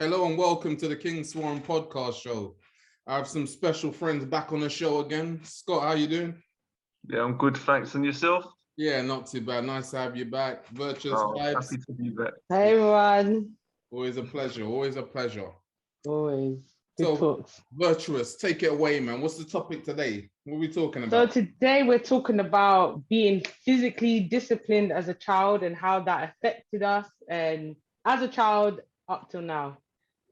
Hello and welcome to the King Swarm podcast show. I have some special friends back on the show again. Scott, how you doing? Yeah, I'm good, thanks. And yourself? Yeah, not too bad. Nice to have you back. Virtuous Oh, vibes. happy to be back. Hey everyone. Always a pleasure. Always a pleasure. Always. Good So, talks. Virtuous, take it away, man. What's the topic today? What are we talking So about? today we're talking about being physically disciplined as a child and how that affected us and as a child up till now.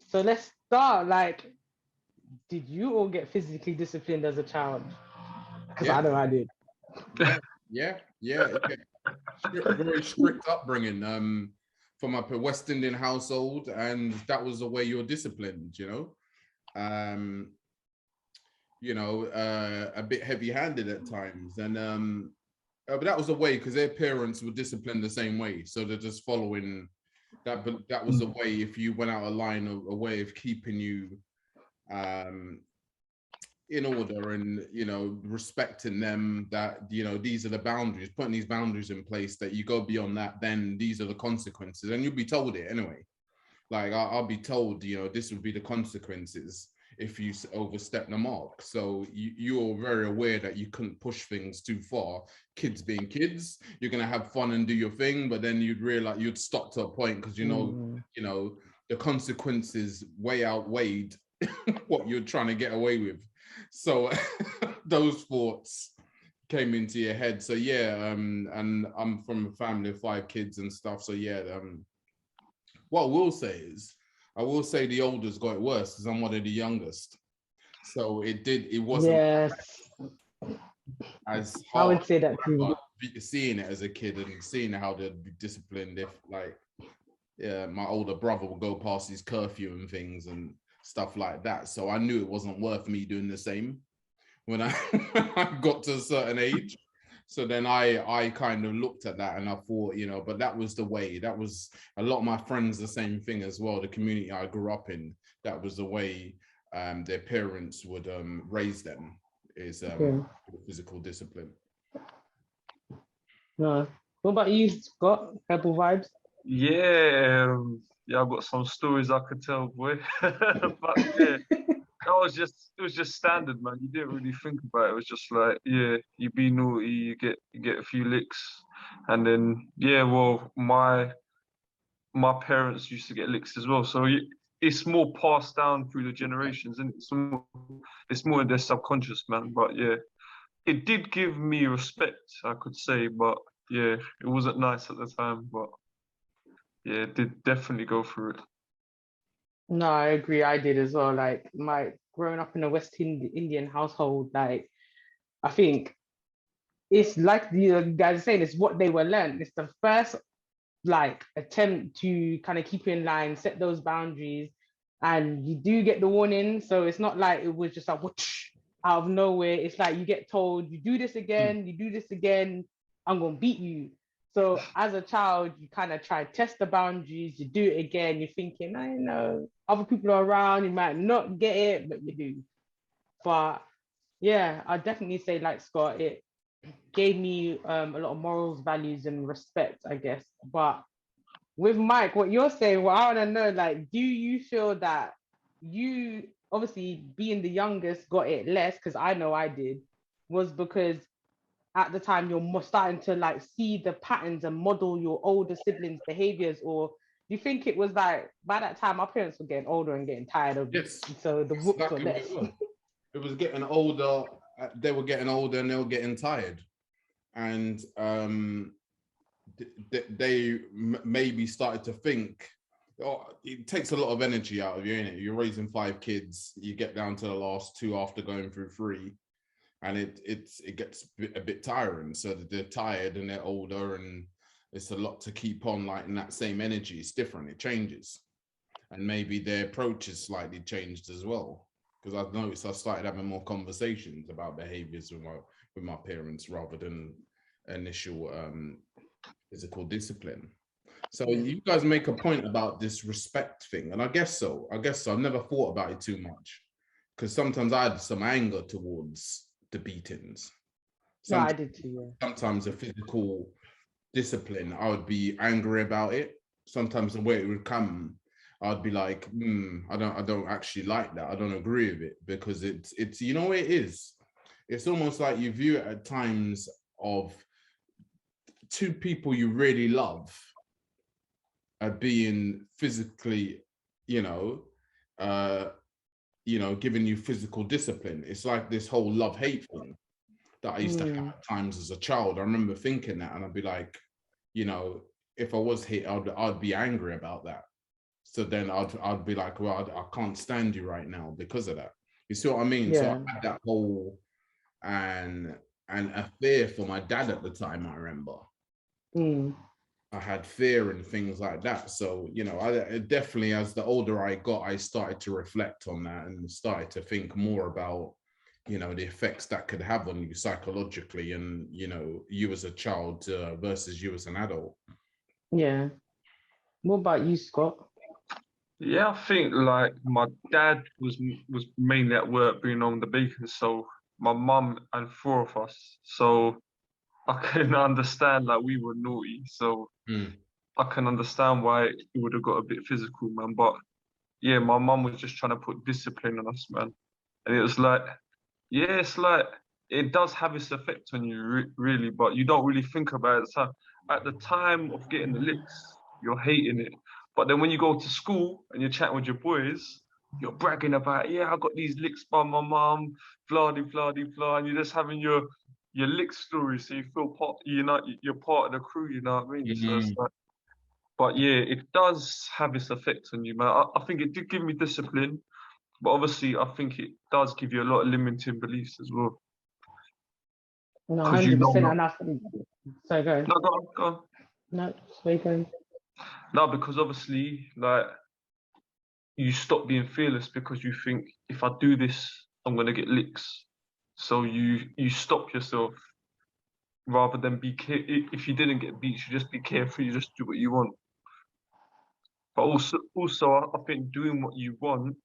So let's start. Like, did you all get physically disciplined as a child? Because Yeah. I know I did. Yeah. Very strict upbringing. From a West Indian household, and that was the way you're disciplined. A bit heavy-handed at times, and but that was the way because their parents were disciplined the same way, so they're just following that. But that was the way. If you went out of line, a way of keeping you in order and respecting them, that these are the boundaries, putting these boundaries in place, that you go beyond that, then these are the consequences, and you'll be told it anyway. Like I'll be told, this would be the consequences if you overstep the mark. So you're very aware that you couldn't push things too far. Kids being kids, you're gonna have fun and do your thing, but then you'd realize you'd stop to a point because the consequences way outweighed what you're trying to get away with. So those thoughts came into your head. So and I'm from a family of 5 kids and stuff. So what I will say the oldest got it worse because I'm one of the youngest. So it wasn't as hard. I would say that too. But seeing it as a kid and seeing how they'd be disciplined if my older brother would go past his curfew and things and stuff like that. So I knew it wasn't worth me doing the same when I got to a certain age. So then I kind of looked at that and I thought, but that was the way. That was a lot of my friends, the same thing as well. The community I grew up in, that was the way their parents would raise them, is physical discipline. No. What about you, Scott? Purple vibes? Yeah, I've got some stories I could tell, boy. But yeah, it was just standard, man. You didn't really think about it. It was just like, yeah, you be naughty, you get a few licks, and then my parents used to get licks as well. So it's more passed down through the generations, and it's more in their subconscious, man. But yeah, it did give me respect, I could say, but yeah, it wasn't nice at the time, but yeah, it did definitely go through it. No, I agree. I did as well. Like my growing up in a West Indian household, like I think it's like the guys are saying, it's what they were learned. It's the first like attempt to kind of keep you in line, set those boundaries, and you do get the warning. So it's not like it was just like whoosh, out of nowhere. It's like you get told, you do this again, I'm gonna beat you. So as a child, you kind of try to test the boundaries, you do it again, you're thinking, I know other people are around, you might not get it, but you do. But yeah, I definitely say like Scott, it gave me a lot of morals, values, and respect, I guess. But with Mike, what you're saying, well, I want to know, like, do you feel that you obviously being the youngest got it less? Because I know I did, was because at the time you're more starting to like see the patterns and model your older siblings' behaviors, or do you think it was like by that time our parents were getting older and getting tired of it, so the whoops were less? It was getting older. They were getting older and they were getting tired, and they maybe started to think, it takes a lot of energy out of you, innit? You're raising 5 kids, you get down to the last 2 after going through 3, and it gets a bit tiring. So they're tired and they're older, and it's a lot to keep on, like, in that same energy. It's different, it changes, and maybe their approach is slightly changed as well, because I've noticed I started having more conversations about behaviors with my parents rather than initial physical discipline. So you guys make a point about this respect thing, and I guess so. I've never thought about it too much, because sometimes I had some anger towards the beatings. I did too. Yeah. Sometimes the physical discipline, I would be angry about it. Sometimes the way it would come, I'd be like, I don't actually like that. I don't agree with it, because it's you know what it is. It's almost like you view it at times of two people you really love are being physically, you know, giving you physical discipline. It's like this whole love-hate thing that I used to have at times as a child. I remember thinking that, and I'd be like, you know, if I was hit, I'd be angry about that. So then I'd be like, well, I can't stand you right now because of that. You see what I mean? So I had that whole and a fear for my dad at the time. I remember I had fear and things like that. So, you know, I definitely, as the older I got, I started to reflect on that and started to think more about, you know, the effects that could have on you psychologically, and, you know, you as a child versus you as an adult. Yeah. What about you, Scott? Yeah, I think like my dad was mainly at work bringing home the bacon, so my mum and four of us. So I can understand like we were naughty, so I can understand why it would have got a bit physical, man. But yeah, my mum was just trying to put discipline on us, man. And it was like, yeah, it's like it does have its effect on you, really, but you don't really think about it. So at the time of getting the licks, you're hating it. But then when you go to school and you're chatting with your boys, you're bragging about, yeah, I got these licks by my mum, blah, de, blah, de, blah, and you're just having your lick story, so you feel part, you know, you're part of the crew, you know what I mean? So it's like, but yeah, it does have its effect on you, man. I think it did give me discipline, but obviously I think it does give you a lot of limiting beliefs as well. No, Because you 100%. know, And sorry, go on. no, go on, go on. No, sorry, go on. No, because obviously, like, you stop being fearless because you think if I do this, I'm gonna get licks. So you stop yourself rather than if you didn't get beat, you just be careful. You just do what you want. But also, I think doing what you want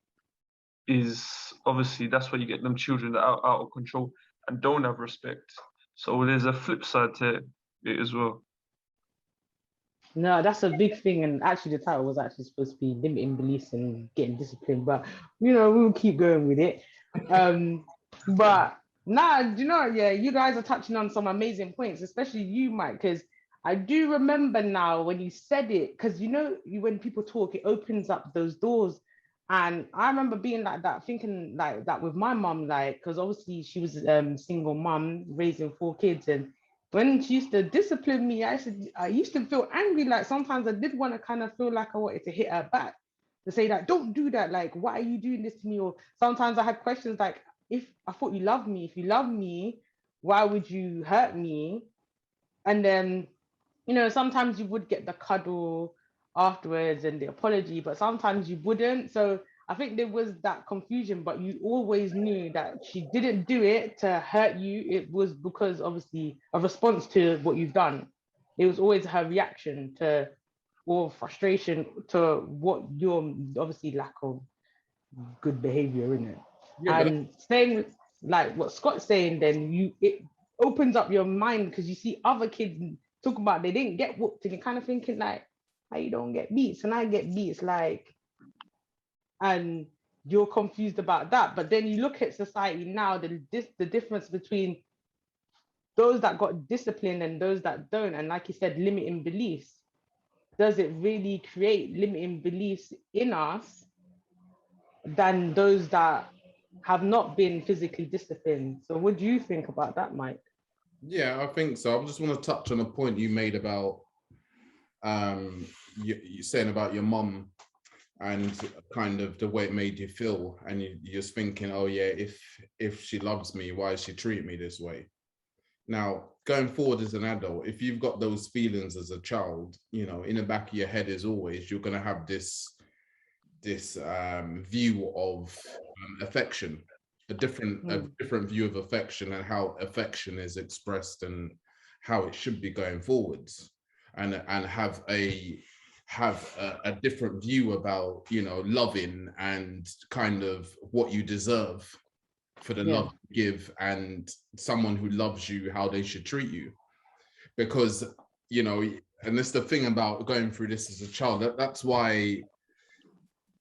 is obviously that's where you get them children that are out of control and don't have respect. So there's a flip side to it as well. No, that's a big thing. And actually, the title was actually supposed to be limiting beliefs and getting disciplined. But, you know, we'll keep going with it. But nah, do you know, yeah, you guys are touching on some amazing points, especially you, Mike, because I do remember now when you said it, because, you know, when people talk, it opens up those doors. And I remember being like that, thinking like that with my mom, like, because obviously she was single mom raising 4 kids, and when she used to discipline me, I used to feel angry. Like sometimes I did want to kind of feel like I wanted to hit her back, to say that, don't do that. Like, why are you doing this to me? Or sometimes I had questions like, if I thought you loved me, if you love me, why would you hurt me? And then, you know, sometimes you would get the cuddle afterwards and the apology, but sometimes you wouldn't. So I think there was that confusion, but you always knew that she didn't do it to hurt you. It was because obviously a response to what you've done. It was always her reaction to, or frustration to what your obviously lack of good behavior, isn't it? Yeah, And saying like what Scott's saying, then it opens up your mind because you see other kids talk about they didn't get whooped, and you're kind of thinking like, how you don't get beats and I get beats, like, and you're confused about that. But then you look at society now, the difference between those that got disciplined and those that don't, and like you said, limiting beliefs. Does it really create limiting beliefs in us than those that have not been physically disciplined? So what do you think about that, Mike? Yeah, I think so. I just want to touch on a point you made about you saying about your mum and kind of the way it made you feel, and you're just thinking, oh yeah, if she loves me, why does she treat me this way? Now, going forward as an adult, if you've got those feelings as a child, you know, in the back of your head as always, you're going to have this view of affection, a different view of affection and how affection is expressed and how it should be going forwards, and have a different view about, you know, loving and kind of what you deserve for the love you give, and someone who loves you, how they should treat you. Because, you know, and that's the thing about going through this as a child, that's why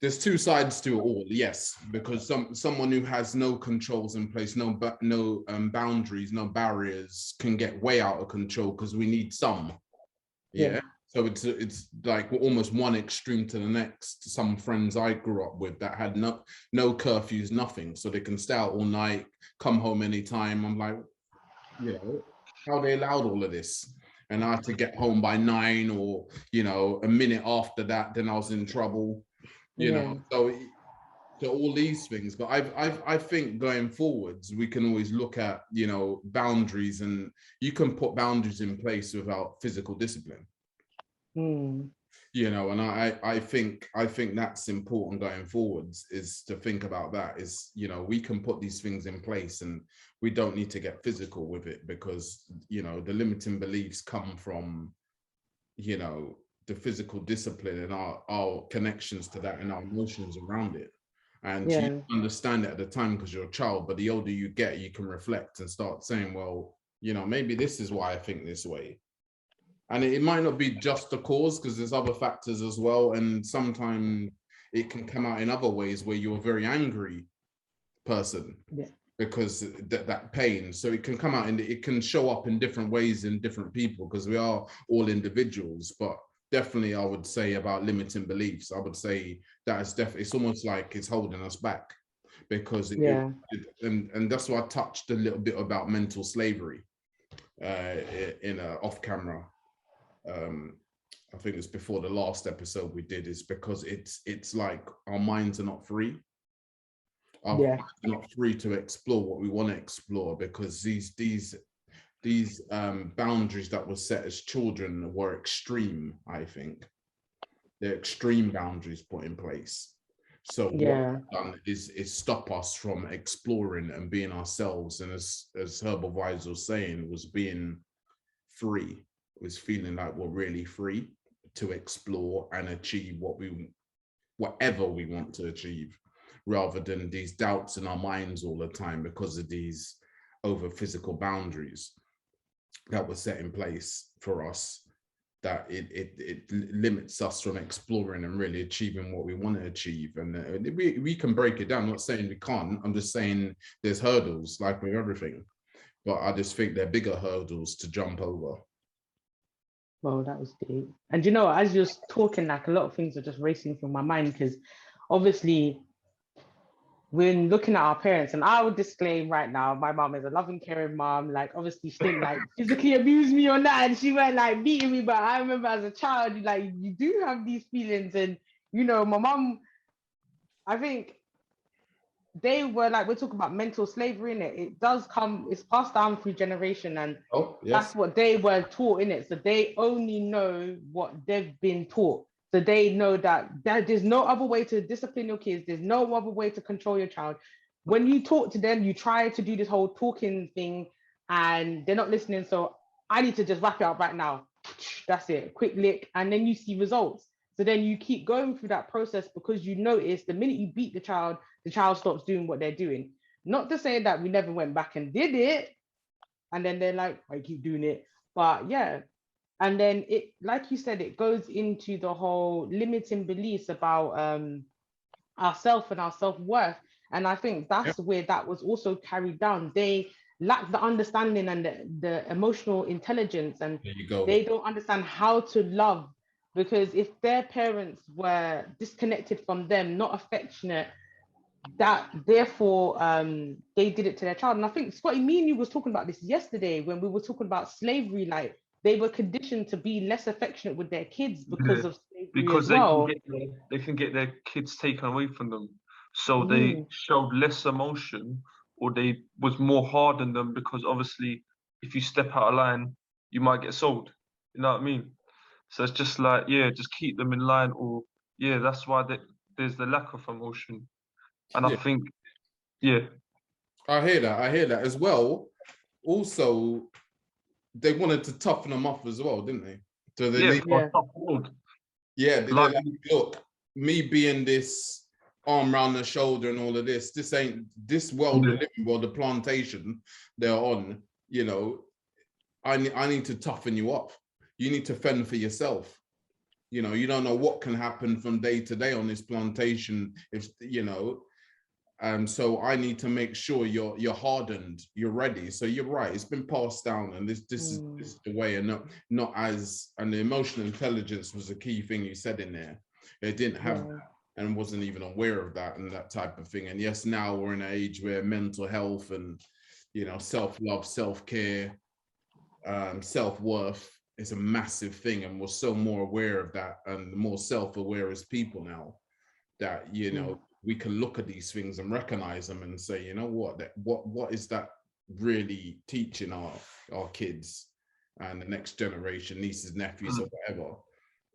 There's two sides to it all, yes, because someone who has no controls in place, no boundaries, no barriers, can get way out of control because we need some. Yeah. So it's like almost one extreme to the next. Some friends I grew up with that had no curfews, nothing, so they can stay out all night, come home anytime. I'm like, you know, how they allowed all of this? And I had to get home by 9, or a minute after that, then I was in trouble. So all these things. But I think going forwards, we can always look at boundaries, and you can put boundaries in place without physical discipline. And I think that's important going forwards, is to think about that, is we can put these things in place and we don't need to get physical with it, because the limiting beliefs come from the physical discipline and our connections to that and our emotions around it. And you understand it at the time because you're a child, but the older you get, you can reflect and start saying, well, maybe this is why I think this way. And it might not be just the cause, because there's other factors as well. And sometimes it can come out in other ways where you're a very angry person because that pain. So it can come out and it can show up in different ways in different people, because we are all individuals. But definitely, I would say about limiting beliefs, I would say that is definitely, it's almost like it's holding us back, because and that's why I touched a little bit about mental slavery in off camera. I think it's before the last episode we did, is because it's like our minds are not free. Our minds are not free to explore what we want to explore, because these boundaries that were set as children were extreme. I think they're extreme boundaries put in place. So what we've done is stop us from exploring and being ourselves. And as Herbal Vibes was saying, was being free. Was feeling like we're really free to explore and achieve whatever we want to achieve, rather than these doubts in our minds all the time because of these over physical boundaries that were set in place for us, that it limits us from exploring and really achieving what we want to achieve. And we can break it down. I'm not saying we can't, I'm just saying there's hurdles like with everything, but I just think they're bigger hurdles to jump over. Well, that was deep. And as you're talking, like a lot of things are just racing through my mind, because obviously when looking at our parents, and I would disclaim right now, my mom is a loving, caring mom. Like, obviously she didn't like physically abuse me or that, and she weren't like beating me, but I remember as a child, you do have these feelings. And my mom, I think they were like, we're talking about mental slavery in it. It does come, it's passed down through generation, and that's what they were taught in it. So they only know what they've been taught. So they know that there's no other way to discipline your kids. There's no other way to control your child. When you talk to them, you try to do this whole talking thing and they're not listening. So I need to just wrap it up right now. That's it, quick lick. And then you see results. So then you keep going through that process, because you notice the minute you beat the child stops doing what they're doing. Not to say that we never went back and did it, and then they're like, I keep doing it. But yeah. And then it, like you said, it goes into the whole limiting beliefs about ourself and our self-worth. And I think that's where that was also carried down. They lack the understanding and the emotional intelligence, and they don't understand how to love. Because if their parents were disconnected from them, not affectionate, that therefore they did it to their child. And I think Scotty, me and you was talking about this yesterday when we were talking about slavery. Like, they were conditioned to be less affectionate with their kids because of slavery. Because they can get their kids taken away from them. So they showed less emotion, or they was more hard on them, because obviously if you step out of line, you might get sold. You know what I mean? So it's just like, just keep them in line, or that's why there's the lack of emotion. And I think, I hear that as well. Also, they wanted to toughen them up as well, didn't they? So they they're like, look, me being this arm around the shoulder and all of this, this ain't this world, the living world, the plantation they're on, I need to toughen you up. You need to fend for yourself. You know, you don't know what can happen from day to day on this plantation. If you know, so I need to make sure you're hardened, you're ready. So you're right. It's been passed down, and this is the way, and not as. And the emotional intelligence was a key thing you said in there. It didn't have that, and wasn't even aware of that and that type of thing. And yes, now we're in an age where mental health and, you know, self-love, self-care, self-worth is a massive thing, and we're so more aware of that and more self-aware as people now that, you know, we can look at these things and recognize them and say, you know what is that really teaching our kids and the next generation, nieces, nephews, or whatever,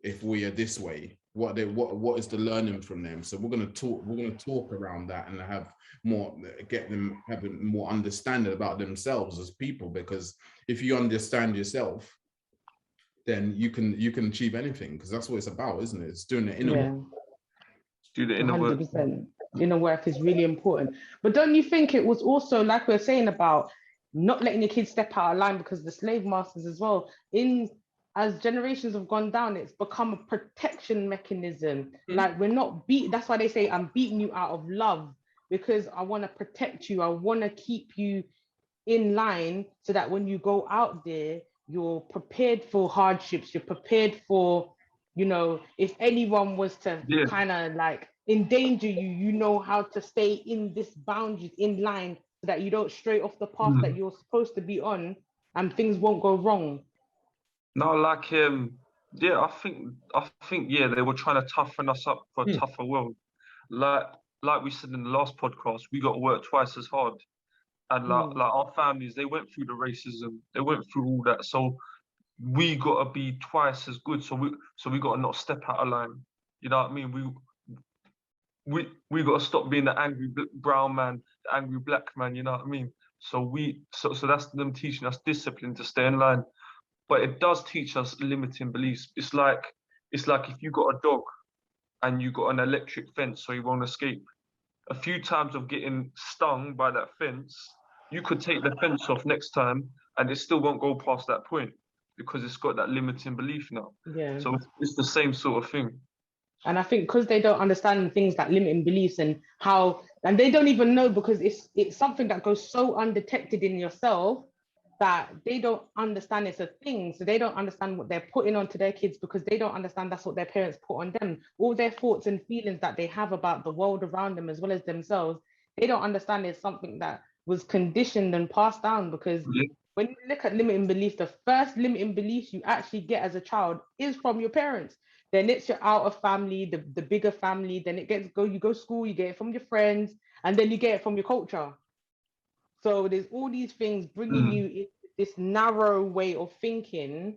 if we are this way, what is the learning from them? So we're going to talk around that and have more, get them having more understanding about themselves as people, because if you understand yourself, then you can achieve anything, because that's what it's about, isn't it? It's doing the inner work. Do the inner work. 100%. Inner work is really important. But don't you think it was also, like we were saying, about not letting your kids step out of line, because the slave masters as well, as generations have gone down, it's become a protection mechanism. Like, we're not beat. That's why they say, I'm beating you out of love, because I want to protect you. I want to keep you in line so that when you go out there, you're prepared for hardships. You're prepared for, you know, if anyone was to kind of like endanger you, you know how to stay in this boundaries, in line, so that you don't stray off the path that you're supposed to be on, and things won't go wrong. No, like I think they were trying to toughen us up for a tougher world. Like we said in the last podcast, we got to work twice as hard. And like our families, they went through the racism, they went through all that. So we got to be twice as good. So we got to not step out of line. You know what I mean? We got to stop being the angry brown man, the angry black man. You know what I mean? So that's them teaching us discipline to stay in line. But it does teach us limiting beliefs. It's like if you got a dog and you got an electric fence so he won't escape. A few times of getting stung by that fence, you could take the fence off next time and it still won't go past that point, because it's got that limiting belief now. Yeah. So it's the same sort of thing. And I think because they don't understand things like limiting beliefs and how, and they don't even know, because it's something that goes so undetected in yourself that they don't understand it's a thing. So they don't understand what they're putting onto their kids, because they don't understand that's what their parents put on them. All their thoughts and feelings that they have about the world around them as well as themselves, they don't understand it's something that was conditioned and passed down. Because when you look at limiting beliefs, the first limiting beliefs you actually get as a child is from your parents. Then it's your outer family, the bigger family. Then you go to school, you get it from your friends, and then you get it from your culture. So there's all these things bringing you into this narrow way of thinking,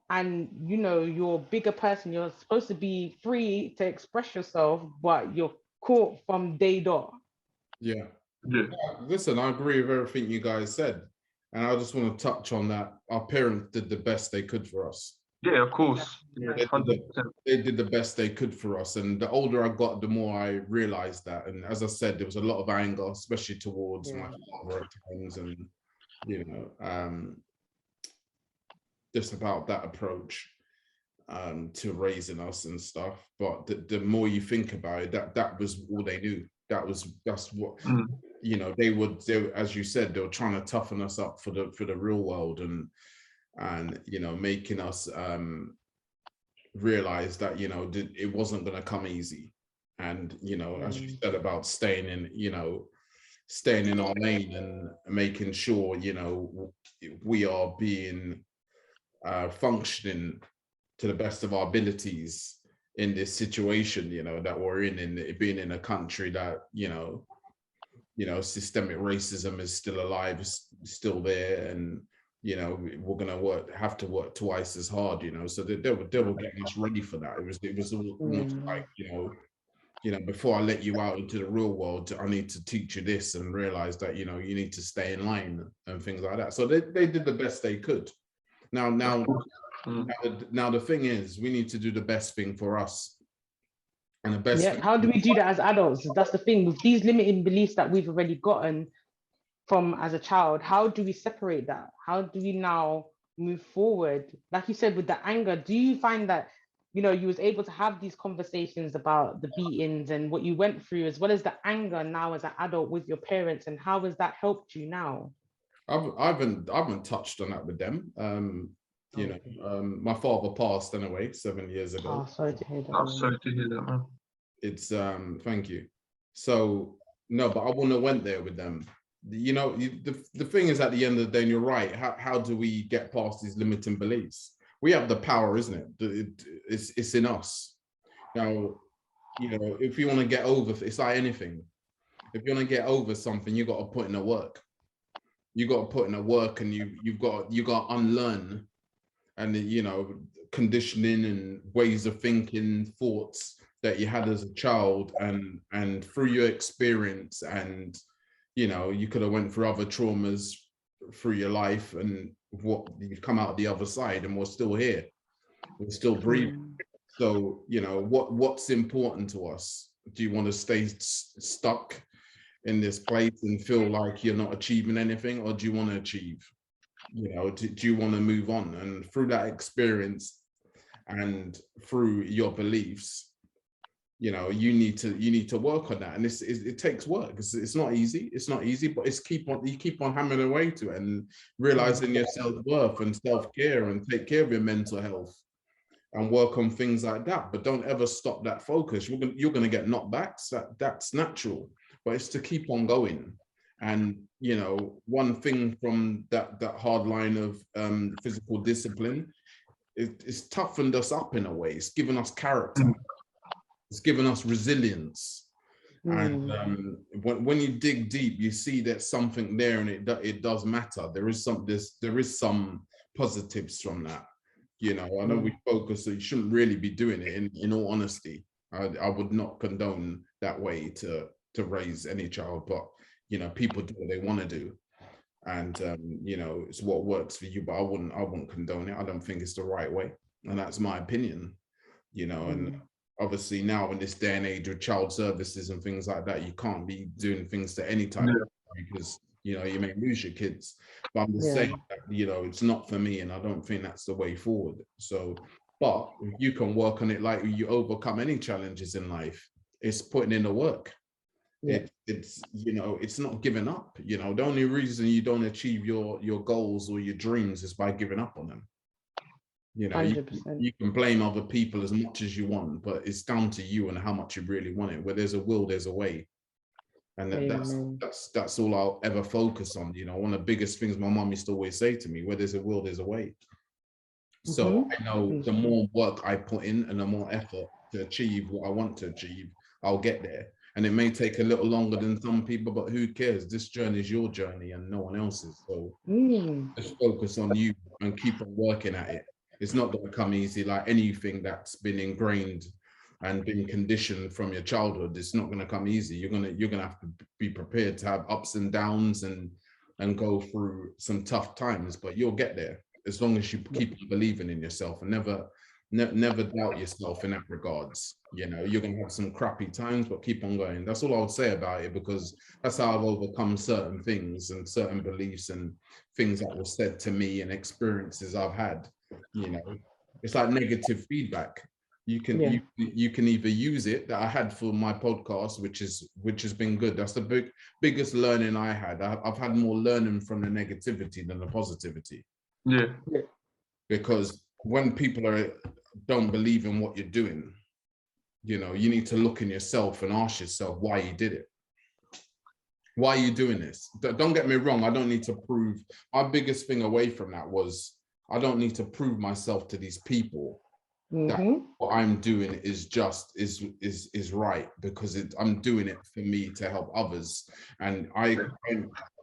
and you know, you're a bigger person. You're supposed to be free to express yourself, but you're caught from day dot. Yeah. Listen, I agree with everything you guys said, and I just want to touch on that. Our parents did the best they could for us. Yeah, of course. Yeah, they did the best they could for us, and the older I got, the more I realized that. And as I said, there was a lot of anger, especially towards my father at times, and you know, just about that approach to raising us and stuff. But the more you think about it, that was all they knew. That's what you know. They as you said, they were trying to toughen us up for the real world, and you know, making us realize that, you know, it wasn't going to come easy. And you know, as you said about staying in our lane and making sure, you know, we are being functioning to the best of our abilities in this situation, you know, that we're in being in a country that, you know, systemic racism is still alive, still there, and you know, we're gonna have to work twice as hard, you know. So they were getting us ready for that. It was almost like, you know, before I let you out into the real world, I need to teach you this and realize that, you know, you need to stay in line and things like that. So they did the best they could. Now the thing is, we need to do the best thing for us. And the best thing, how do we do that as adults? That's the thing with these limiting beliefs that we've already gotten from as a child. How do we separate that? How do we now move forward? Like you said, with the anger, do you find that you know, you was able to have these conversations about the beatings and what you went through, as well as the anger now as an adult with your parents, and how has that helped you now? I haven't touched on that with them. You know, my father passed anyway 7 years ago. Oh, sorry to hear that. I'm sorry to hear that, man. It's thank you. So no, but I wouldn't have went there with them. You know, the thing is, at the end of the day, and you're right, how do we get past these limiting beliefs? We have the power, isn't it? It's in us. Now, you know, if you want to get over, it's like anything. If you want to get over something, you got to put in the work. You got to put in the work, and you got to unlearn, and you know, conditioning and ways of thinking, thoughts that you had as a child, and through your experience, and you know, you could have went through other traumas through your life, and what you've come out the other side, and we're still here, we're still breathing. So you know, what's important to us? Do you want to stay stuck in this place and feel like you're not achieving anything, or do you want to achieve? You know, do you want to move on? And through that experience and through your beliefs, you know, you need to work on that, and it takes work. It's not easy. It's not easy, but you keep on hammering away to it, and realizing your self-worth and self-care, and take care of your mental health and work on things like that. But don't ever stop that focus. You're gonna get knockbacks. That's natural, but it's to keep on going. And you know, one thing from that hard line of physical discipline, it's toughened us up in a way. It's given us character. It's given us resilience. And when you dig deep, you see there's something there, and it does matter. There is some positives from that. You know, I know we focus, so you shouldn't really be doing it. In all honesty, I would not condone that way to raise any child, but you know, people do what they want to do, and you know, it's what works for you. But I wouldn't condone it. I don't think it's the right way, and that's my opinion. You know, and obviously now in this day and age of child services and things like that, you can't be doing things to any type of, because you know, you may lose your kids. But I'm just saying that, you know, it's not for me, and I don't think that's the way forward. So, but if you can work on it, like you overcome any challenges in life, it's putting in the work. It's you know, it's not giving up. You know, the only reason you don't achieve your goals or your dreams is by giving up on them. You know, you can blame other people as much as you want, but it's down to you and how much you really want it. Where there's a will, there's a way. And that's all I'll ever focus on. You know, one of the biggest things my mom used to always say to me: where there's a will, there's a way. So I know the more work I put in and the more effort to achieve what I want to achieve, I'll get there. And it may take a little longer than some people, but who cares? This journey is your journey and no one else's. So just focus on you and keep on working at it. It's not going to come easy, like anything that's been ingrained and been conditioned from your childhood. It's not going to come easy. You're gonna have to be prepared to have ups and downs and go through some tough times, but you'll get there as long as you keep believing in yourself and never doubt yourself in that regards. You know, you're going to have some crappy times, but keep on going. That's all I would say about it, because that's how I've overcome certain things and certain beliefs and things that were said to me and experiences I've had. You know, it's like negative feedback. You can either use it, that I had for my podcast, which has been good. That's the biggest learning I had. I've had more learning from the negativity than the positivity. Yeah. Because when people don't believe in what you're doing, you know, you need to look in yourself and ask yourself why you did it. Why are you doing this? Don't get me wrong. I don't need to prove. My biggest thing away from that was, I don't need to prove myself to these people that what I'm doing is right, because I'm doing it for me to help others. And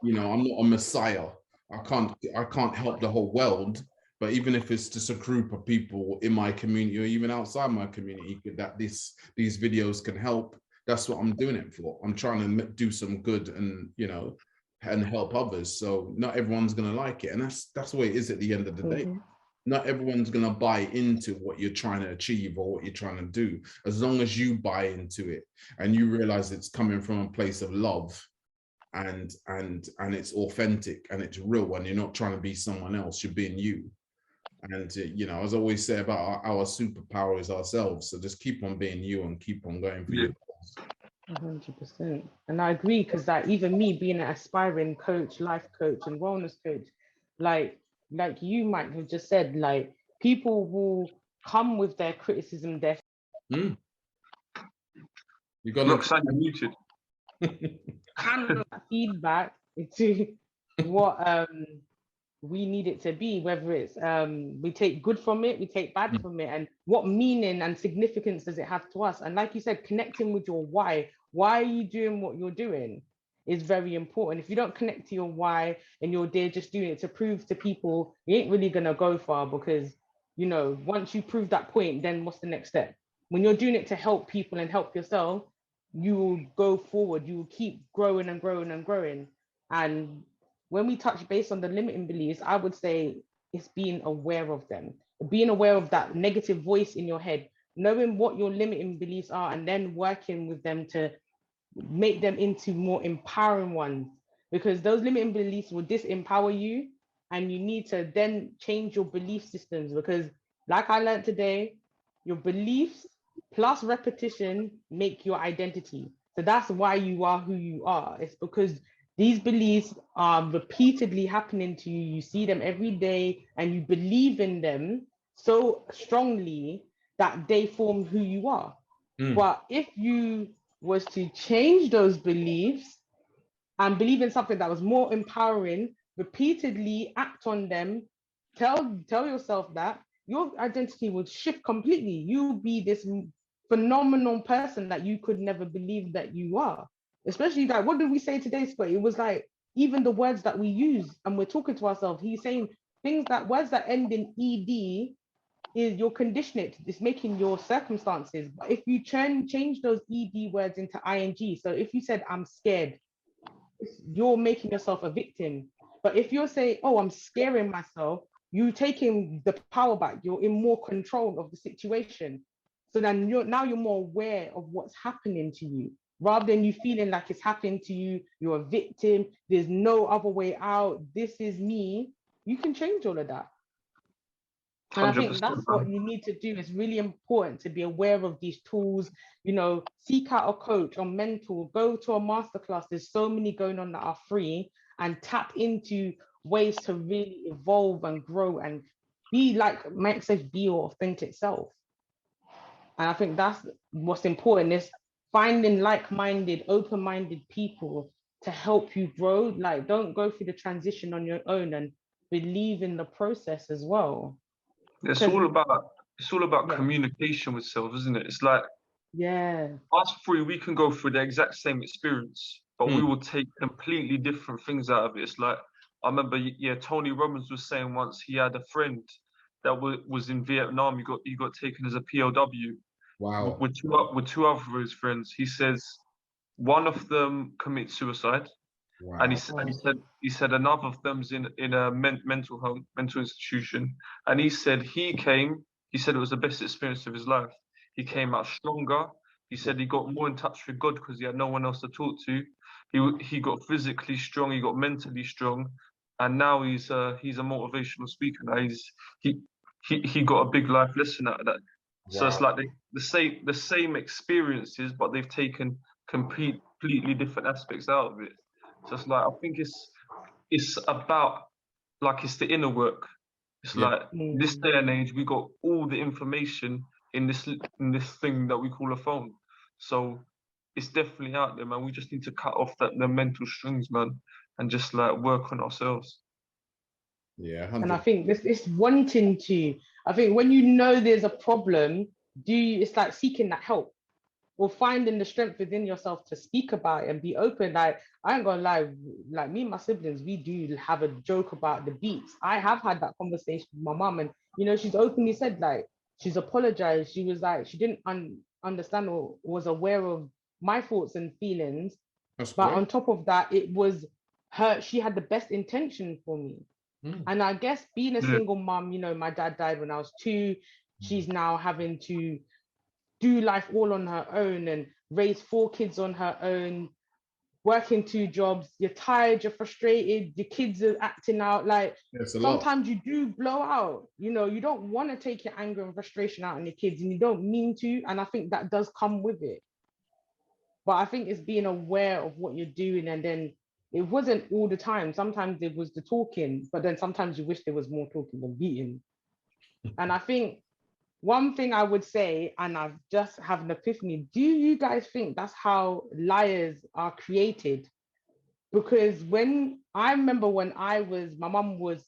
you know, I'm not a messiah. I can't help the whole world. But even if it's just a group of people in my community or even outside my community that these videos can help, that's what I'm doing it for. I'm trying to do some good and, you know, and help others. So not everyone's going to like it. And that's the way it is at the end of the day. Not everyone's going to buy into what you're trying to achieve or what you're trying to do. As long as you buy into it and you realize it's coming from a place of love and it's authentic and it's real, and you're not trying to be someone else, you're being you. And you know, as I always say about our superpower is ourselves. So just keep on being you and keep on going for your goals. 100%. And I agree, because like even me being an aspiring coach, life coach, and wellness coach, like you might have just said, like people will come with their criticism, their You got to muted. handle that feedback into what we need it to be, whether it's we take good from it, we take bad from it, and what meaning and significance does it have to us. And like you said, connecting with your why are you doing what you're doing is very important. If you don't connect to your why and you're there just doing it to prove to people, you ain't really gonna go far, because you know, once you prove that point, then what's the next step? When you're doing it to help people and help yourself, you will go forward, you will keep growing and growing and growing. And when we touch base on the limiting beliefs, I would say it's being aware of them, being aware of that negative voice in your head, knowing what your limiting beliefs are, and then working with them to make them into more empowering ones. Because those limiting beliefs will disempower you, and you need to then change your belief systems. Because, like I learned today, your beliefs plus repetition make your identity. So that's why you are who you are. It's because these beliefs are repeatedly happening to you. You see them every day and you believe in them so strongly that they form who you are. But if you was to change those beliefs and believe in something that was more empowering, repeatedly act on them, tell yourself that, your identity would shift completely. You'll be this phenomenal person that you could never believe that you are. Especially like, what did we say today, Scott? It was like, even the words that we use and we're talking to ourselves, he's saying words that end in ed is you're conditioning it. It's making your circumstances. But if you change those ed words into ing, so if you said I'm scared, you're making yourself a victim. But if you're saying, oh, I'm scaring myself, you're taking the power back. You're in more control of the situation. So then you're more aware of what's happening to you, rather than you feeling like it's happening to you. You're a victim. There's no other way out. This is me. You can change all of that. And I think that's what you need to do. It's really important to be aware of these tools, you know, seek out a coach or mentor, go to a masterclass. There's so many going on that are free, and tap into ways to really evolve and grow and be, like Mike says, be your authentic self. And I think that's what's important, is finding like-minded, open-minded people to help you grow. Like, don't go through the transition on your own, and believe in the process as well. It's all about communication with self, isn't it? It's like, us three, we can go through the exact same experience, but we will take completely different things out of it. It's like, I remember, Tony Robbins was saying once he had a friend that was in Vietnam. He got taken as a POW. Wow. With two other of his friends. He says one of them commits suicide. Wow. And he said another of them's in a mental institution. And he said it was the best experience of his life. He came out stronger. He said he got more in touch with God because he had no one else to talk to. He got physically strong. He got mentally strong, and now he's a motivational speaker. Now he got a big life lesson out of that. Wow. So it's like the same experiences, but they've taken completely different aspects out of it. So it's like, I think it's about, like, it's the inner work. It's like, this day and age, we got all the information in this thing that we call a phone. So it's definitely out there, man. We just need to cut off the mental strings, man, and just like work on ourselves. Yeah, 100%. And I think this wanting to. I think when you know there's a problem, it's like seeking that help, or finding the strength within yourself to speak about it and be open. Like, I ain't gonna lie, like me and my siblings, we do have a joke about the beats. I have had that conversation with my mom, and you know, she's openly said, like, she's apologized. She was like, she didn't understand or was aware of my thoughts and feelings. That's but great. On top of that, it was she had the best intention for me. And I guess being a single mom, you know, my dad died when I was 2. She's now having to do life all on her own and raise 4 kids on her own. working 2 jobs, you're tired, you're frustrated, your kids are acting out. Like It's a lot. sometimes you do blow out, you know, you don't want to take your anger and frustration out on your kids and you don't mean to. And I think that does come with it. But I think it's being aware of what you're doing. And then it wasn't all the time. Sometimes it was the talking, but then sometimes you wish there was more talking than beating. And I think one thing I would say, and I've just had an epiphany, do you guys think that's how liars are created? Because when I remember when my mum was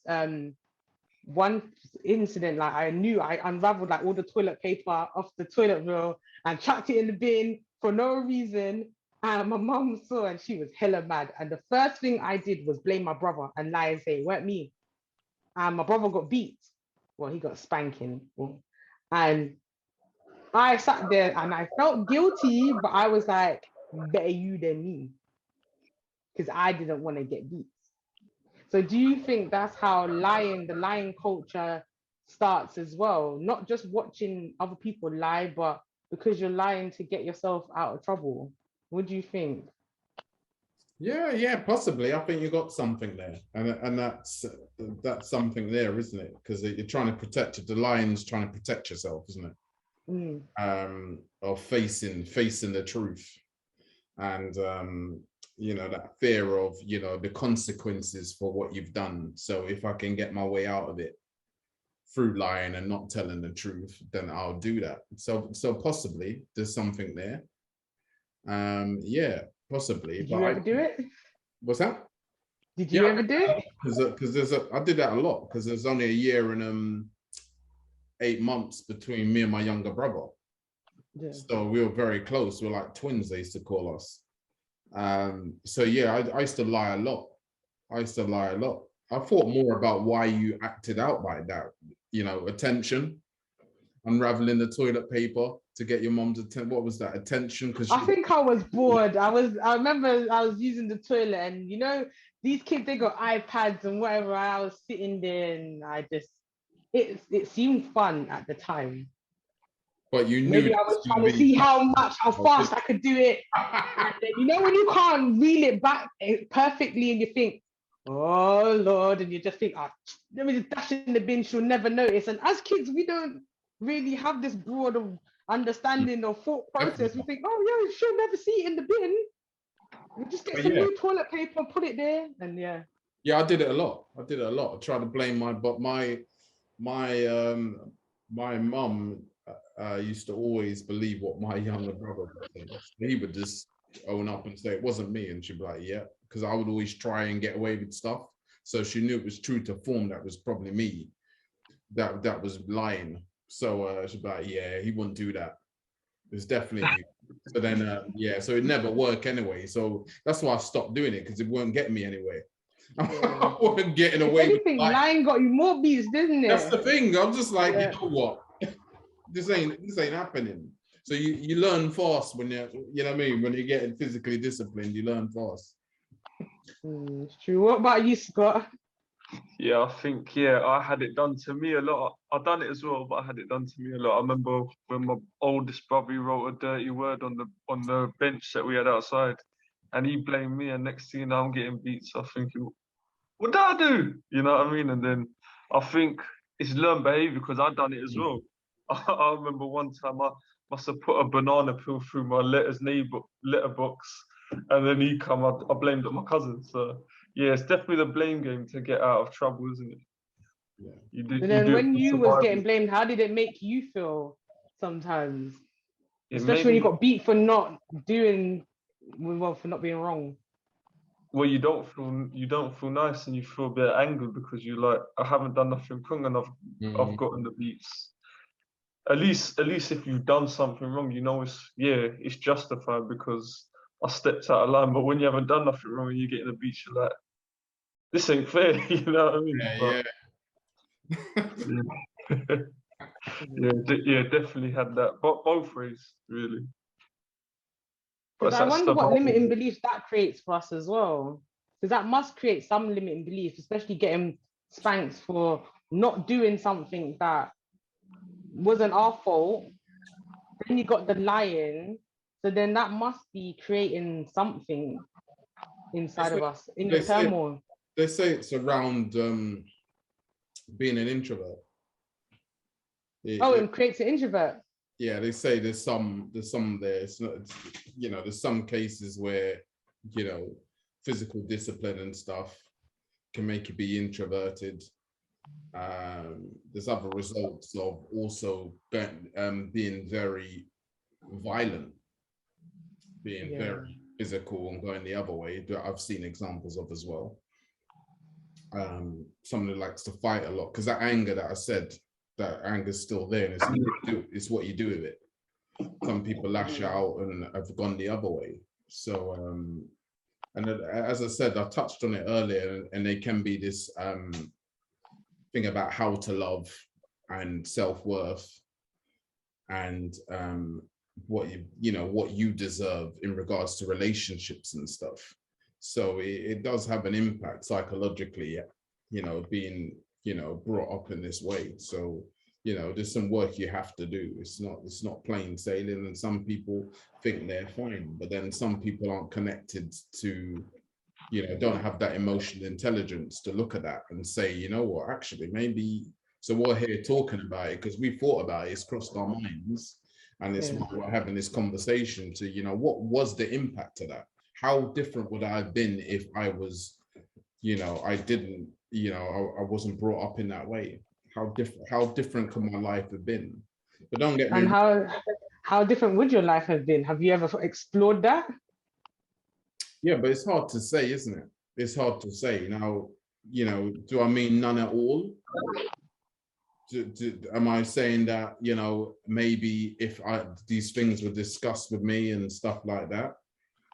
one incident, like I knew I unraveled like all the toilet paper off the toilet roll and chucked it in the bin for no reason. And my mum saw and she was hella mad. And the first thing I did was blame my brother and lie and say it weren't me. And my brother got beat. Well, he got spanking. And I sat there and I felt guilty, but I was like, better you than me. Because I didn't want to get beat. So do you think that's how the lying culture starts as well? Not just watching other people lie, but because you're lying to get yourself out of trouble. What do you think? Yeah, possibly. I think you got something there, and that's something there, isn't it? Because you're trying to protect it. The lion's trying to protect yourself, isn't it? Of facing the truth, and you know, that fear of, you know, the consequences for what you've done. So if I can get my way out of it through lying and not telling the truth, then I'll do that. So possibly there's something there. Yeah, possibly. Did you ever do it? What's that? Did you ever do it? Because I did that a lot, because there's only a year and 8 months between me and my younger brother. Yeah. So we were very close. We were like twins, they used to call us. So yeah, I used to lie a lot. I thought more about why you acted out like that. You know, attention, unraveling the toilet paper to get your mom's attention. What was that? Attention? Because I think I was bored. I remember I was using the toilet, and you know, these kids, they got iPads and whatever. I was sitting there, and it seemed fun at the time. But you knew maybe I was trying to see how fast I could do it. And then, you know, when you can't reel it back perfectly, and you think, oh Lord, and you just think, oh, let me just dash in the bin, she'll never notice. And as kids, we don't really have this broad of understanding or thought process. We think, oh yeah, she'll never see it in the bin. We just get some new toilet paper, put it there, and yeah. Yeah, I did it a lot. I tried to blame my mum used to always believe what my younger brother was saying. He would just own up and say it wasn't me, and she'd be like, yeah, because I would always try and get away with stuff. So she knew it was true to form that was probably me that was lying. So she'd be like, yeah, he wouldn't do that. It was definitely you. So then, yeah, so it never worked anyway. So that's why I stopped doing it, because it won't get me anywhere. I wasn't getting away. If anything, lying got you more beats, didn't it? That's the thing. I'm just like, you know what? This ain't happening. So you learn fast when you know what I mean, when you're getting physically disciplined, you learn fast. It's true. What about you, Scott? Yeah, I think I had it done to me a lot. I've done it as well, but I had it done to me a lot. I remember when my oldest brother wrote a dirty word on the bench that we had outside, and he blamed me. And next thing you know, I'm getting beat. So I'm thinking, what did I do? You know what I mean? And then I think it's learned behavior, because I've done it as well. I remember one time I must have put a banana peel through my letterbox, and then I blamed it on my cousin. So yeah, it's definitely the blame game to get out of trouble, isn't it? Yeah. And then when you was getting blamed, how did it make you feel sometimes? Especially when you got beat for not being wrong. Well, you don't feel nice, and you feel a bit angry, because you're like, I haven't done nothing wrong, and I've gotten the beats. At least if you've done something wrong, you know it's justified because I stepped out of line. But when you haven't done nothing wrong and you're getting the beats, you're like, this ain't fair. You know what I mean? Yeah, definitely had that. But both ways, really. But I wonder what limiting beliefs that creates for us as well. Because that must create some limiting beliefs, especially getting spanked for not doing something that wasn't our fault. Then you got the lying. So then that must be creating something. inside of us, they inner say turmoil. they say it's around being an introvert. Oh, it creates an introvert. Yeah, they say there's some there. It's not, there's some cases where, physical discipline and stuff can make you be introverted. There's other results of also being very violent, being very physical and going the other way, that I've seen examples of as well. Someone who likes to fight a lot, because that anger that I said, that anger's still there, and it's what you do with it. Some people lash out and have gone the other way. So, and as I said, I touched on it earlier, and they can be this thing about how to love and self-worth, and what you deserve in regards to relationships and stuff. So it does have an impact psychologically, being brought up in this way. So there's some work you have to do. It's not plain sailing, and some people think they're fine, but then some people aren't connected to, don't have that emotional intelligence to look at that and say, you know what, actually maybe. So we're here talking about it because we thought about it, it's crossed our minds, and it's why we're having this conversation to, what was the impact of that? How different would I have been if I was, I didn't, I wasn't brought up in that way? How different could my life have been? But don't get me. And how different would your life have been? Have you ever explored that? Yeah, but it's hard to say, isn't it? It's hard to say. Now, do I mean none at all? Am I saying that, maybe if these things were discussed with me and stuff like that,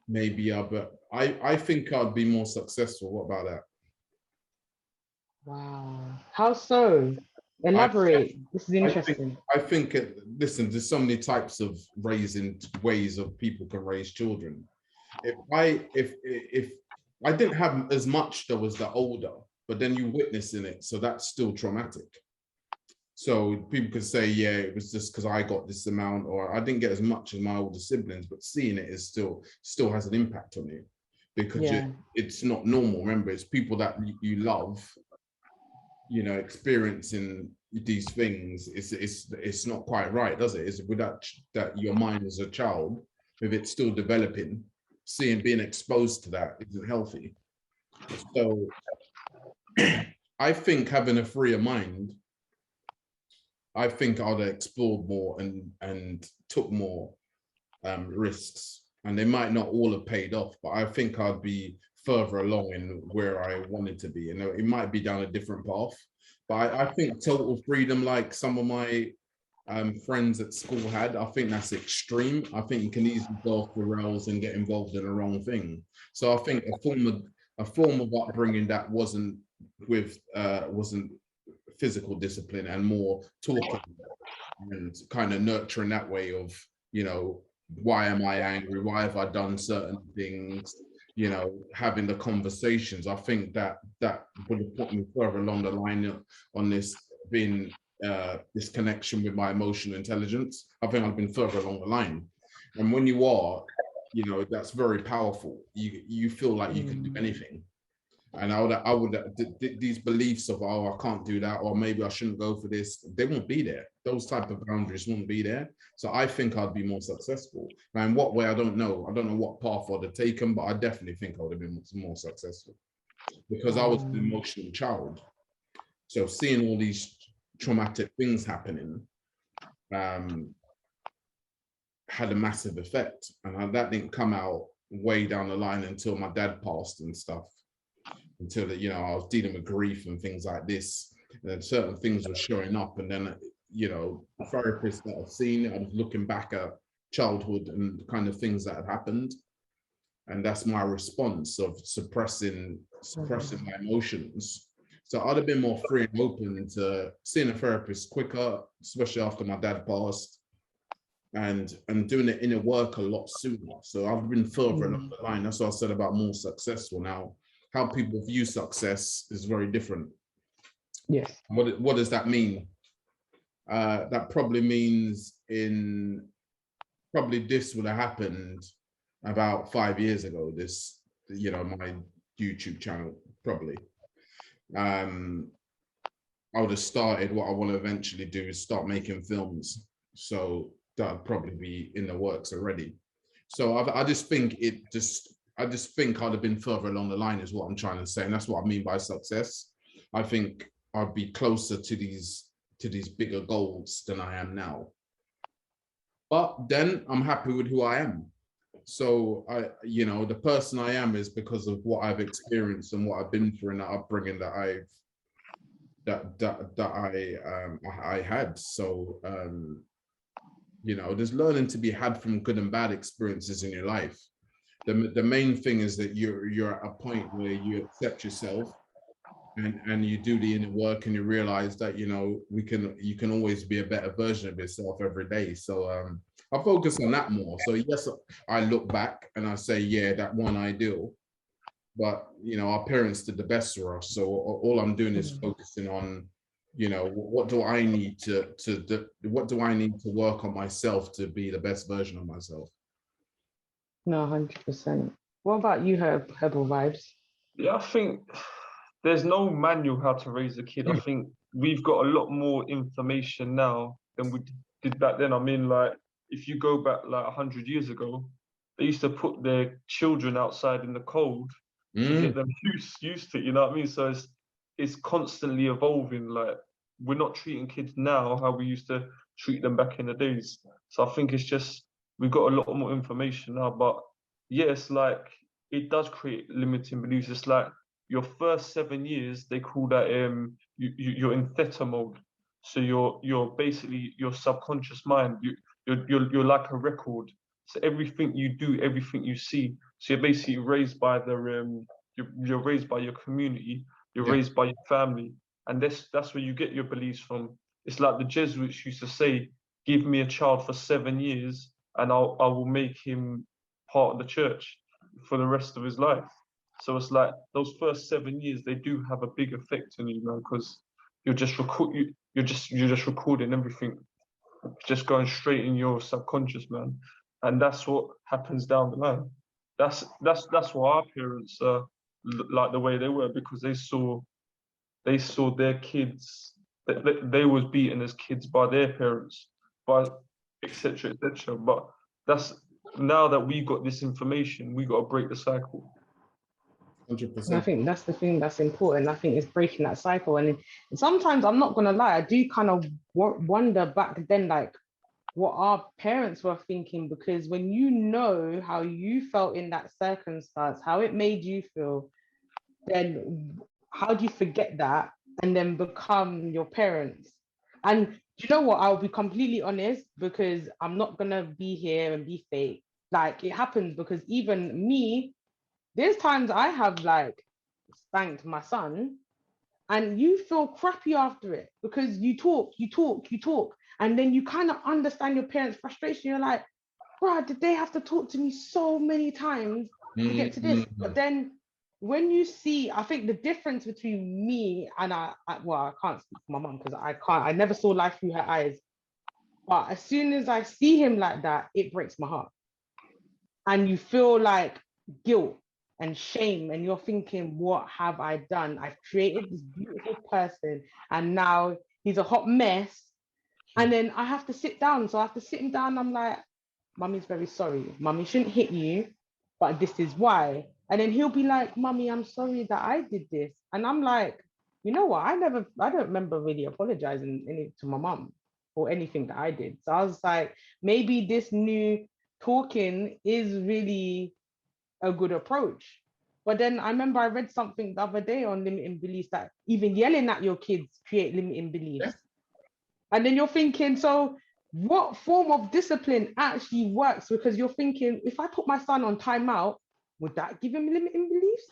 maybe but I think I'd be more successful. What about that? Wow. How so? Elaborate. This is interesting. I think listen, there's so many types of ways of people can raise children. If I didn't have as much that was the older, but then you witnessing it, so that's still traumatic. So people could say, yeah, it was just because I got this amount, or I didn't get as much as my older siblings, but seeing it is still has an impact on you, because it's not normal. Remember, it's people that you love, experiencing these things. It's not quite right, does it? Is it without that your mind as a child, if it's still developing, being exposed to that isn't healthy. So I think having a freer mind, I think I'd have explored more and took more risks, and they might not all have paid off, but I think I'd be further along in where I wanted to be. It might be down a different path, but I think total freedom, like some of my friends at school had, I think that's extreme. I think you can easily go off the rails and get involved in the wrong thing. So I think a form of upbringing that wasn't physical discipline, and more talking and kind of nurturing that way of, why am I angry? Why have I done certain things? Having the conversations. I think that would have put me further along the line on this being this connection with my emotional intelligence. I think I've been further along the line. And when you are, that's very powerful. You feel like you can do anything. And I would these beliefs of, oh, I can't do that, or maybe I shouldn't go for this, they won't be there. Those type of boundaries won't be there. So I think I'd be more successful. Now, in what way, I don't know. I don't know what path I'd have taken, but I definitely think I would have been more successful, because I was an emotional child. So seeing all these traumatic things happening had a massive effect. And that didn't come out way down the line until my dad passed and stuff. Until that, I was dealing with grief and things like this, and then certain things were showing up, and then therapists that I've seen, I was looking back at childhood and kind of things that had happened, and that's my response of suppressing my emotions. So I'd have been more free and open to seeing a therapist quicker, especially after my dad passed, and doing the inner work a lot sooner. So I've been further along the line. That's what I said about more successful. Now, how people view success is very different. Yes. What does that mean? That probably means this would have happened about 5 years ago. This you know, my YouTube channel, probably. I would have started what I want to eventually do is start making films. So that'd probably be in the works already. So I just think I just think I'd have been further along the line is what I'm trying to say. And that's what I mean by success. I think I'd be closer to these bigger goals than I am now. But then I'm happy with who I am. So you know, the person I am is because of what I've experienced and what I've been through and that upbringing that I had. So you know, there's learning to be had from good and bad experiences in your life. The main thing is that you're at a point where you accept yourself and you do the inner work and you realize that, you know, you can always be a better version of yourself every day. So I focus on that more. So yes, I look back and I say, yeah, that one ideal, but you know, our parents did the best for us. So all I'm doing is focusing on, you know, what do I need to work on myself to be the best version of myself? No, 100%. What about you, Herbal Vibes? Yeah, I think there's no manual how to raise a kid. I think we've got a lot more information now than we did back then. I mean, like, if you go back like 100 years ago, they used to put their children outside in the cold to get them used to it, you know what I mean? So it's constantly evolving. Like, we're not treating kids now how we used to treat them back in the days. So I think it's just, we've got a lot more information now. But yes, like, it does create limiting beliefs. It's like your first 7 years, they call that you're in theta mode. So you're basically your subconscious mind. You're like a record. So everything you do, everything you see. So you're basically raised by you're raised by your community. You're raised by your family, and that's where you get your beliefs from. It's like the Jesuits used to say, "Give me a child for 7 years, and I will make him part of the church for the rest of his life." So it's like those first 7 years, they do have a big effect on you, man, because you're just recording everything, just going straight in your subconscious, man, and that's what happens down the line. That's why our parents like the way they were, because they saw their kids that they was beaten as kids by their parents, by etc. etc. But that's now that we got this information, we got to break the cycle. 100%. And I think that's the thing that's important. I think it's breaking that cycle. And sometimes, I'm not gonna lie, I do kind of wonder back then, like, what our parents were thinking, because when you know how you felt in that circumstance, how it made you feel, then how do you forget that and then become your parents? And you know what? I'll be completely honest, because I'm not gonna be here and be fake. Like, it happens because even me, there's times I have like spanked my son, and you feel crappy after it because you talk, and then you kind of understand your parents' frustration. You're like, bro, did they have to talk to me so many times to get to this? But then when you see, I think the difference between me and well, I can't speak for my mom because I never saw life through her eyes. But as soon as I see him like that, it breaks my heart. And you feel like guilt and shame, and you're thinking, what have I done? I've created this beautiful person, and now he's a hot mess. And then I have to sit down. So I have to sit him down. I'm like, Mummy's very sorry. Mummy shouldn't hit you, but this is why. And then he'll be like, Mummy, I'm sorry that I did this. And I'm like, you know what? I don't remember really apologizing to my mum or anything that I did. So I was like, maybe this new talking is really a good approach. But then I remember I read something the other day on limiting beliefs, that even yelling at your kids create limiting beliefs. And then you're thinking, so what form of discipline actually works? Because you're thinking, if I put my son on timeout, would that give him limiting beliefs?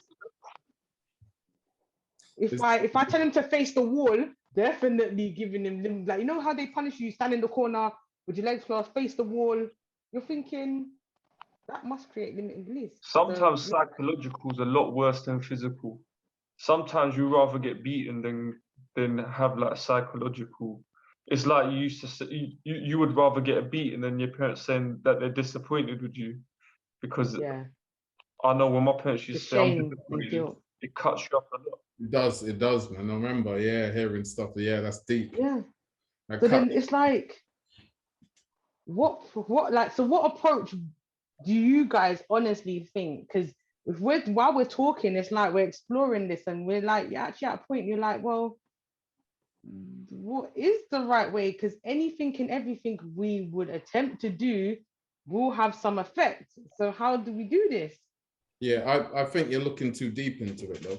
If I tell him to face the wall, definitely giving him, like, you know how they punish you, stand in the corner with your legs crossed, face the wall. You're thinking that must create limiting beliefs. Sometimes psychological is a lot worse than physical. Sometimes you rather get beaten than have like psychological. It's like you used to say, you would rather get a beating than your parents saying that they're disappointed with you, because I know when my parents The used to say, I'm shame and disappointed, guilt. it cuts you up a lot. It does, man. I remember, yeah, hearing stuff. Yeah, that's deep. Yeah. That So cut. then it's like, what like, so what approach do you guys honestly think? Because if while we're talking, it's like we're exploring this and we're like, you're actually at a point, you're like, well, what is the right way? Because anything and everything we would attempt to do will have some effect. So how do we do this? Yeah, I think you're looking too deep into it, though.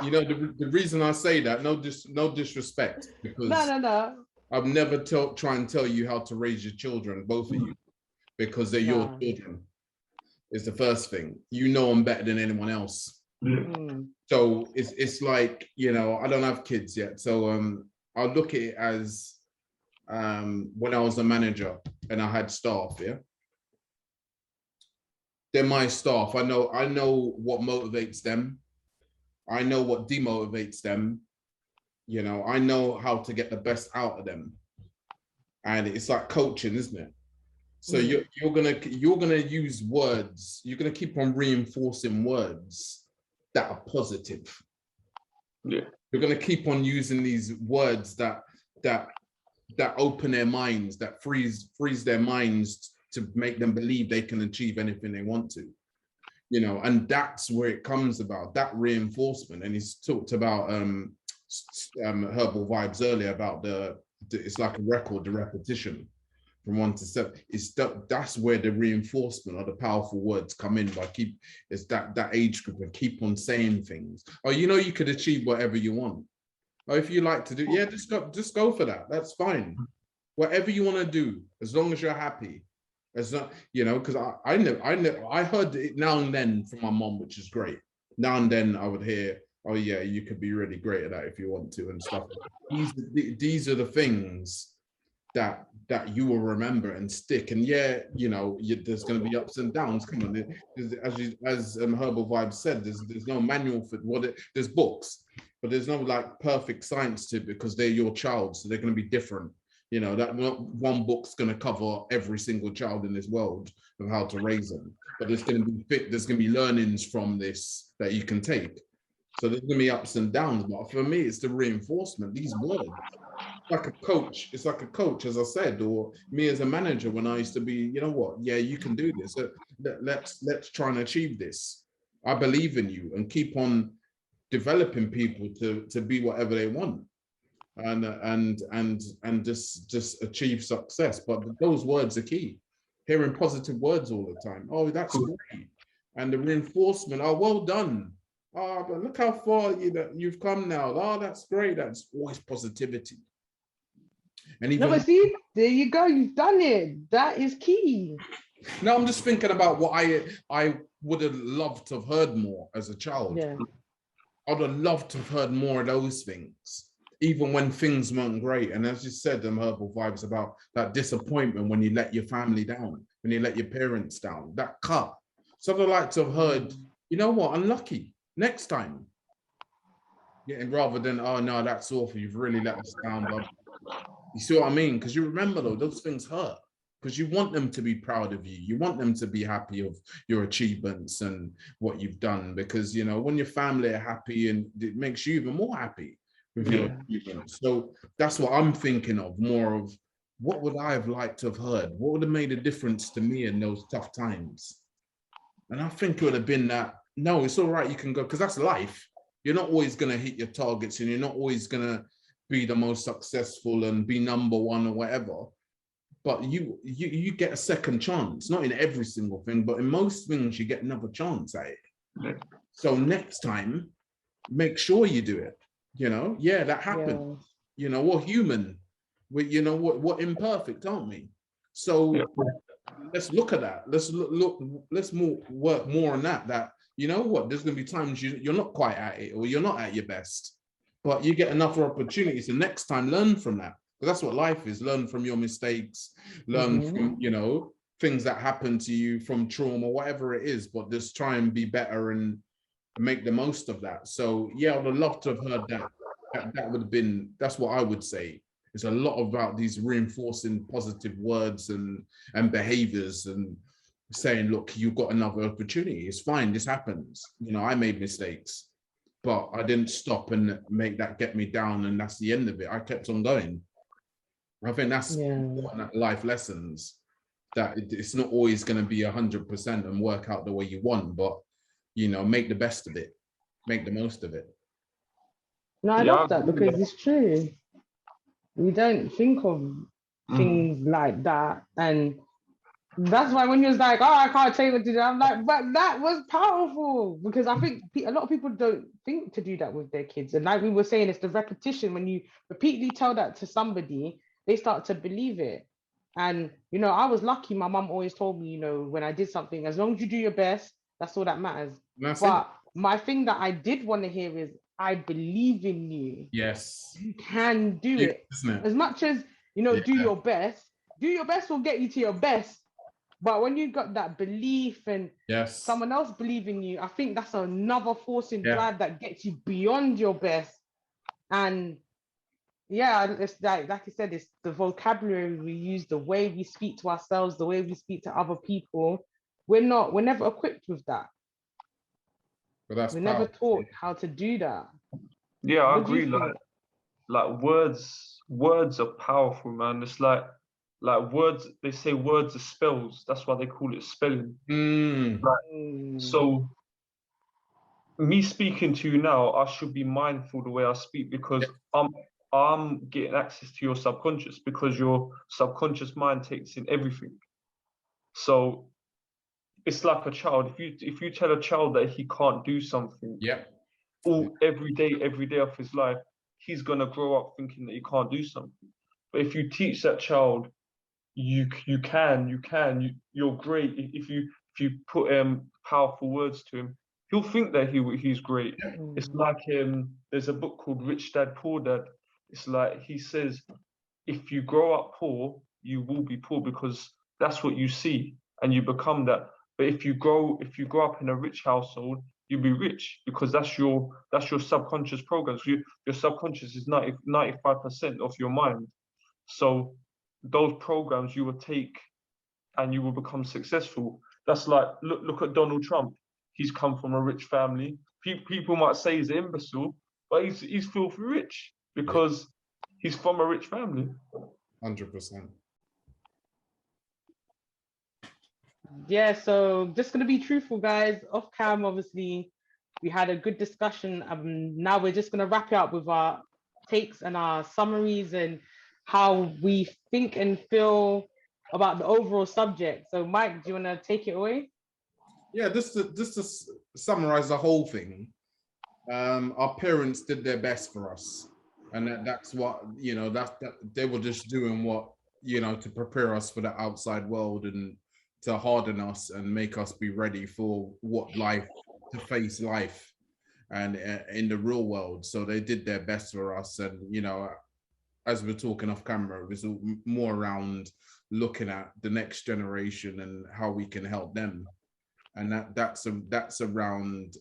You know, the reason I say that, no disrespect, because No. I've never try and tell you how to raise your children, both of you, because they're your No. children. Is the first thing. You know them better than anyone else. Mm. So it's like, you know, I don't have kids yet, so I look at it as when I was a manager and I had staff, yeah. They're my staff. I know what motivates them. I know what demotivates them. You know, I know how to get the best out of them. And it's like coaching, isn't it? So you're gonna use words. You're gonna keep on reinforcing words that are positive. Yeah. You're gonna keep on using these words that open their minds, that freeze their minds to make them believe they can achieve anything they want to. You know, and that's where it comes about, that reinforcement. And he's talked about Herbal Vibes earlier about it's like a record, the repetition from 1 to 7. That's where the reinforcement or the powerful words come in, by it's that age group, and keep on saying things. Oh, you know, you could achieve whatever you want. Or if you like to do, yeah, just go for that. That's fine. Whatever you want to do, as long as you're happy. It's not, you know, because I heard it now and then from my mom, which is great. Now and then I would hear, oh yeah, you could be really great at that if you want to, and stuff. These are the things that you will remember and stick. And yeah, you know, there's going to be ups and downs. Come on, as Herbal Vibes said, there's no manual for there's books, but there's no like perfect science to it, because they're your child, so they're going to be different. You know, that not one book's going to cover every single child in this world of how to raise them, but there's going to be learnings from this that you can take. So there's going to be ups and downs, but for me, it's the reinforcement. These words, like a coach. It's like a coach, as I said, or me as a manager when I used to be. You know what? Yeah, you can do this. Let's try and achieve this. I believe in you, and keep on developing people to be whatever they want. And just achieve success. But those words are key. Hearing positive words all the time. Oh, that's great. And the reinforcement. Oh, well done. Oh, but look how far you've come now. Oh, that's great. That's always positivity. And even, no, but see, there you go. You've done it. That is key. No, I'm just thinking about what I would have loved to have heard more as a child. Yeah. I'd have loved to have heard more of those things, even when things weren't great. And as you said, Herbal Vibes, about that disappointment when you let your family down, when you let your parents down, that cut. So I'd like to have heard, you know what, unlucky, next time. Yeah, and rather than, oh no, that's awful, you've really let us down. But you see what I mean? Because you remember though, those things hurt. Because you want them to be proud of you. You want them to be happy of your achievements and what you've done. Because, you know, when your family are happy, and it makes you even more happy with your achievements. So that's what I'm thinking of, more of what would I have liked to have heard? What would have made a difference to me in those tough times? And I think it would have been that, no, it's all right, you can go, because that's life. You're not always going to hit your targets, and you're not always going to be the most successful and be number one or whatever. But you get a second chance, not in every single thing, but in most things you get another chance at it. Yeah. So next time, make sure you do it. You know, yeah, that happens. Yeah. You know, we're human. You know, we're imperfect, aren't we? So let's look at that. Let's work more on that. That, you know what, there's going to be times you're not quite at it, or you're not at your best, but you get another opportunity. So next time, learn from that. Because that's what life is. Learn from your mistakes, learn from, you know, things that happen to you, from trauma, whatever it is, but just try and be better and make the most of that. So yeah, I'd love to have heard that. That would have been, that's what I would say. It's a lot about these reinforcing positive words and behaviors, and saying, look, you've got another opportunity. It's fine. This happens. You know, I made mistakes, but I didn't stop and make that get me down. And that's the end of it. I kept on going. I think that's life lessons, that it's not always going to be 100% and work out the way you want, but, you know, make the best of it, make the most of it. No, I love that, because it's true. We don't think of things like that. And that's why when you was like, oh, I can't tell you what to do, I'm like, but that was powerful, because I think a lot of people don't think to do that with their kids. And like we were saying, it's the repetition. When you repeatedly tell that to somebody, they start to believe it. And, you know, I was lucky. My mum always told me, you know, when I did something, as long as you do your best, that's all that matters. But my thing that I did want to hear is, I believe in you. Yes. You can do it. As much as, you know, do your best will get you to your best. But when you got that belief and someone else believe in you, I think that's another force in drive that gets you beyond your best. And yeah, it's like you said, it's the vocabulary we use, the way we speak to ourselves, the way we speak to other people. We're never equipped with that. We're never taught how to do that. Yeah, I agree. Like words are powerful, man. It's like words, they say words are spells. That's why they call it spelling. So me speaking to you now, I should be mindful the way I speak, because I'm getting access to your subconscious, because your subconscious mind takes in everything. So it's like a child. If you tell a child that he can't do something, every day of his life, he's gonna grow up thinking that he can't do something. But if you teach that child, you're great. If you put powerful words to him, he'll think that he's great. It's like there's a book called Rich Dad Poor Dad. It's like he says, if you grow up poor, you will be poor, because that's what you see and you become that. But if you grow up in a rich household, you'll be rich, because that's your subconscious programs. Your subconscious is 95% of your mind. So those programs you will take and you will become successful. That's like, look at Donald Trump. He's come from a rich family. People might say he's an imbecile, but he's filthy rich because he's from a rich family. 100%. Yeah, so just gonna be truthful, guys. Off cam, obviously, we had a good discussion. Now we're just gonna wrap it up with our takes and our summaries and how we think and feel about the overall subject. So, Mike, do you want to take it away? Yeah, just to summarize the whole thing. Our parents did their best for us, and that's what, you know, that they were just doing what, you know, to prepare us for the outside world and to harden us and make us be ready for to face life and in the real world. So they did their best for us. And, you know, as we're talking off camera, it was more around looking at the next generation and how we can help them. And that's around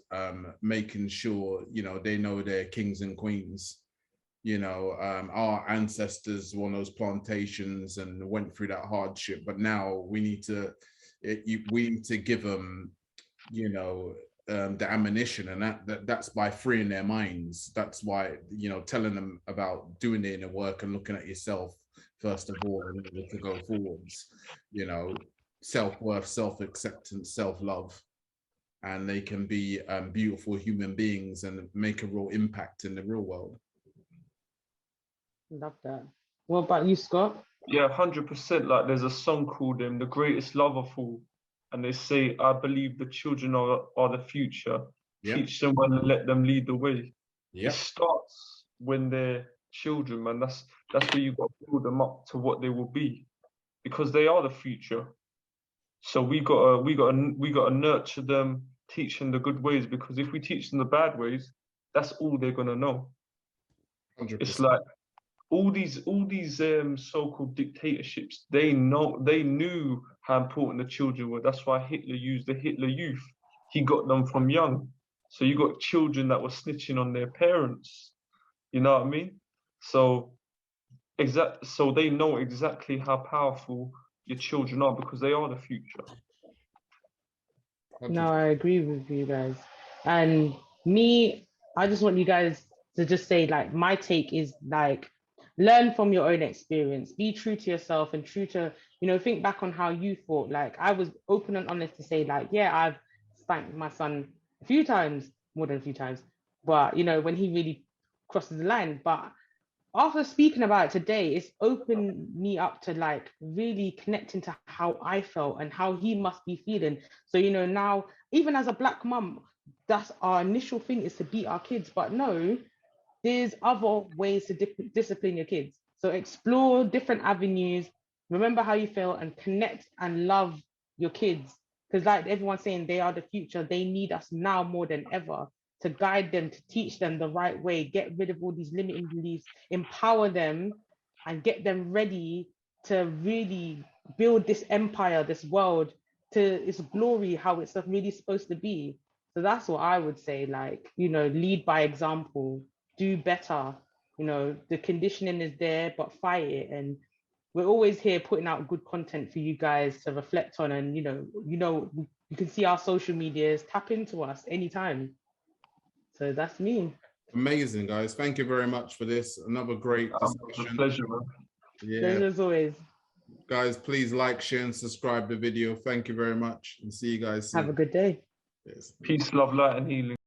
making sure, you know, they know they're kings and queens. You know, our ancestors were on those plantations and went through that hardship, but now we need to give them, you know, the ammunition, and that's by freeing their minds. That's why, you know, telling them about doing the inner work and looking at yourself first of all in order to go forwards. You know, self-worth, self-acceptance, self-love, and they can be beautiful human beings and make a real impact in the real world. Love that. What about you, Scott? Yeah, 100%. Like, there's a song called The Greatest Love of All, and they say, I believe the children are the future. Teach them well and let them lead the way. It starts when they're children, man. That's where you got to build them up to what they will be, because they are the future. So we gotta nurture them, teach them the good ways, because if we teach them the bad ways, that's all they're gonna know. 100%. It's like all these so-called dictatorships, they knew how important the children were. That's why Hitler used the Hitler Youth. He got them from young. So you got children that were snitching on their parents. You know what I mean? So they know exactly how powerful your children are, because they are the future. No, I agree with you guys. And me, I just want you guys to just say, like, my take is like, learn from your own experience, be true to yourself and true to, think back on how you thought. Like, I was open and honest to say, like, yeah, I've spanked my son a few times, more than a few times, but, when he really crosses the line. But after speaking about it today, it's opened me up to like really connecting to how I felt and how he must be feeling. So, now even as a black mum, that's our initial thing, is to beat our kids. But no, there's other ways to discipline your kids. So explore different avenues, remember how you feel, and connect and love your kids. Because like everyone's saying, they are the future. They need us now more than ever to guide them, to teach them the right way, get rid of all these limiting beliefs, empower them, and get them ready to really build this empire, this world, to its glory, how it's really supposed to be. So that's what I would say, like, lead by example, do better. The conditioning is there, but fight it. And we're always here putting out good content for you guys to reflect on. And, you can see our social medias, tap into us anytime. So that's me. Amazing, guys. Thank you very much for this. Another great discussion. It's a pleasure, man. Yeah. Pleasure as always. Guys, please like, share, and subscribe the video. Thank you very much, and see you guys soon. Have a good day. Yes. Peace, love, light, and healing.